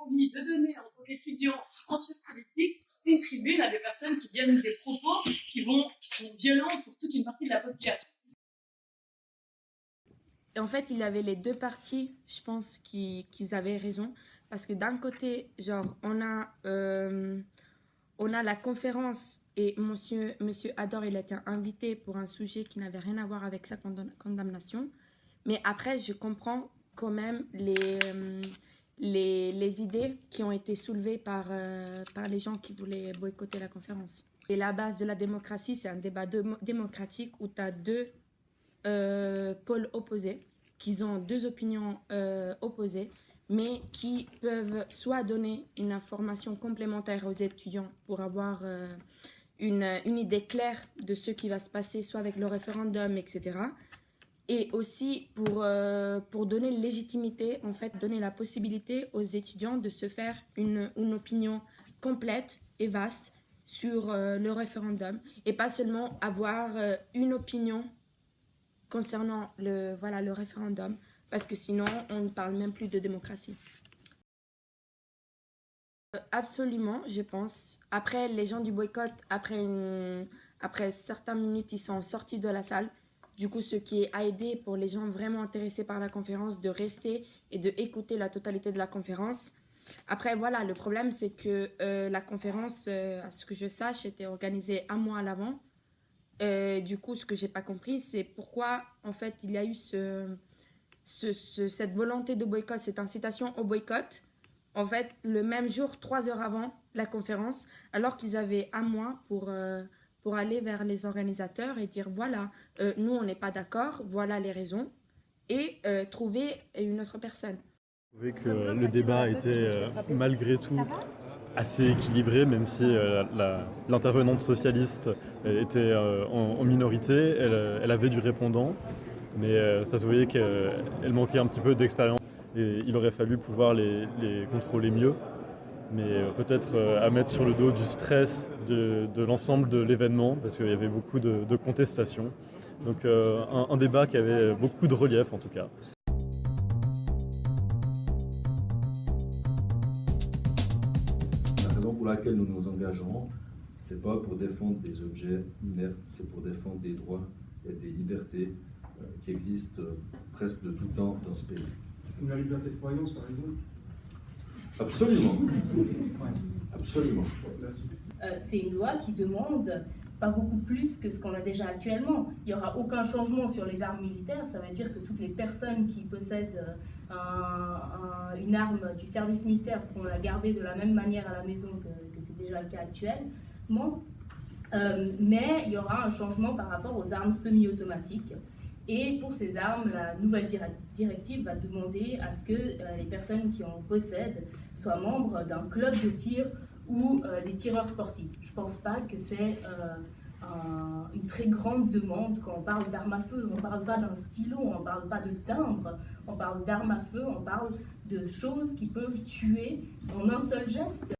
envie de donner en tant qu'étudiant en sciences politiques une tribune à des personnes qui tiennent des propos qui sont violents pour toute une partie de la population. Et en fait, il y avait les deux parties, je pense, qu'ils avaient raison. Parce que d'un côté, genre, on a la conférence et monsieur Ador, il a été invité pour un sujet qui n'avait rien à voir avec sa condamnation. Mais après, je comprends quand même les idées qui ont été soulevées par les gens qui voulaient boycotter la conférence. Et la base de la démocratie, c'est un débat démocratique où tu as deux pôles opposés, qui ont deux opinions opposées, mais qui peuvent soit donner une information complémentaire aux étudiants pour avoir une idée claire de ce qui va se passer, soit avec le référendum, etc., et aussi pour donner légitimité, en fait, donner la possibilité aux étudiants de se faire une opinion complète et vaste sur le référendum, et pas seulement avoir une opinion concernant le référendum, parce que sinon, on ne parle même plus de démocratie. Absolument, je pense. Après, les gens du boycott, après certaines minutes, ils sont sortis de la salle. Du coup, ce qui a aidé pour les gens vraiment intéressés par la conférence de rester et de écouter la totalité de la conférence. Après, voilà, le problème, c'est que la conférence, à ce que je sache, était organisée un mois à l'avant. Du coup, ce que j'ai pas compris, c'est pourquoi, en fait, il y a eu cette volonté de boycott, cette incitation au boycott, en fait, le même jour, 3 heures avant la conférence, alors qu'ils avaient un mois pour aller vers les organisateurs et dire, voilà, nous, on n'est pas d'accord, voilà les raisons, et trouver une autre personne. Je trouvais que le débat était malgré tout assez équilibré, même si l'intervenante socialiste était en minorité, elle avait du répondant, mais ça se voyait qu'elle manquait un petit peu d'expérience et il aurait fallu pouvoir les contrôler mieux, mais peut-être à mettre sur le dos du stress de l'ensemble de l'événement, parce qu'il y avait beaucoup de contestations. Donc un débat qui avait beaucoup de relief en tout cas. Pour laquelle nous nous engageons, c'est pas pour défendre des objets inertes, c'est pour défendre des droits et des libertés qui existent presque de tout temps dans ce pays. Comme la liberté de croyance, par exemple. Absolument. Absolument. C'est une loi qui demande pas beaucoup plus que ce qu'on a déjà actuellement. Il n'y aura aucun changement sur les armes militaires. Ça veut dire que toutes les personnes qui possèdent une arme du service militaire pourront la garder de la même manière à la maison que c'est déjà le cas actuellement. Mais il y aura un changement par rapport aux armes semi-automatiques. Et pour ces armes, la nouvelle directive va demander à ce que les personnes qui en possèdent soient membres d'un club de tir ou des tireurs sportifs. Je ne pense pas que c'est une très grande demande quand on parle d'armes à feu. On ne parle pas d'un stylo, on ne parle pas de timbre, on parle d'armes à feu, on parle de choses qui peuvent tuer en un seul geste.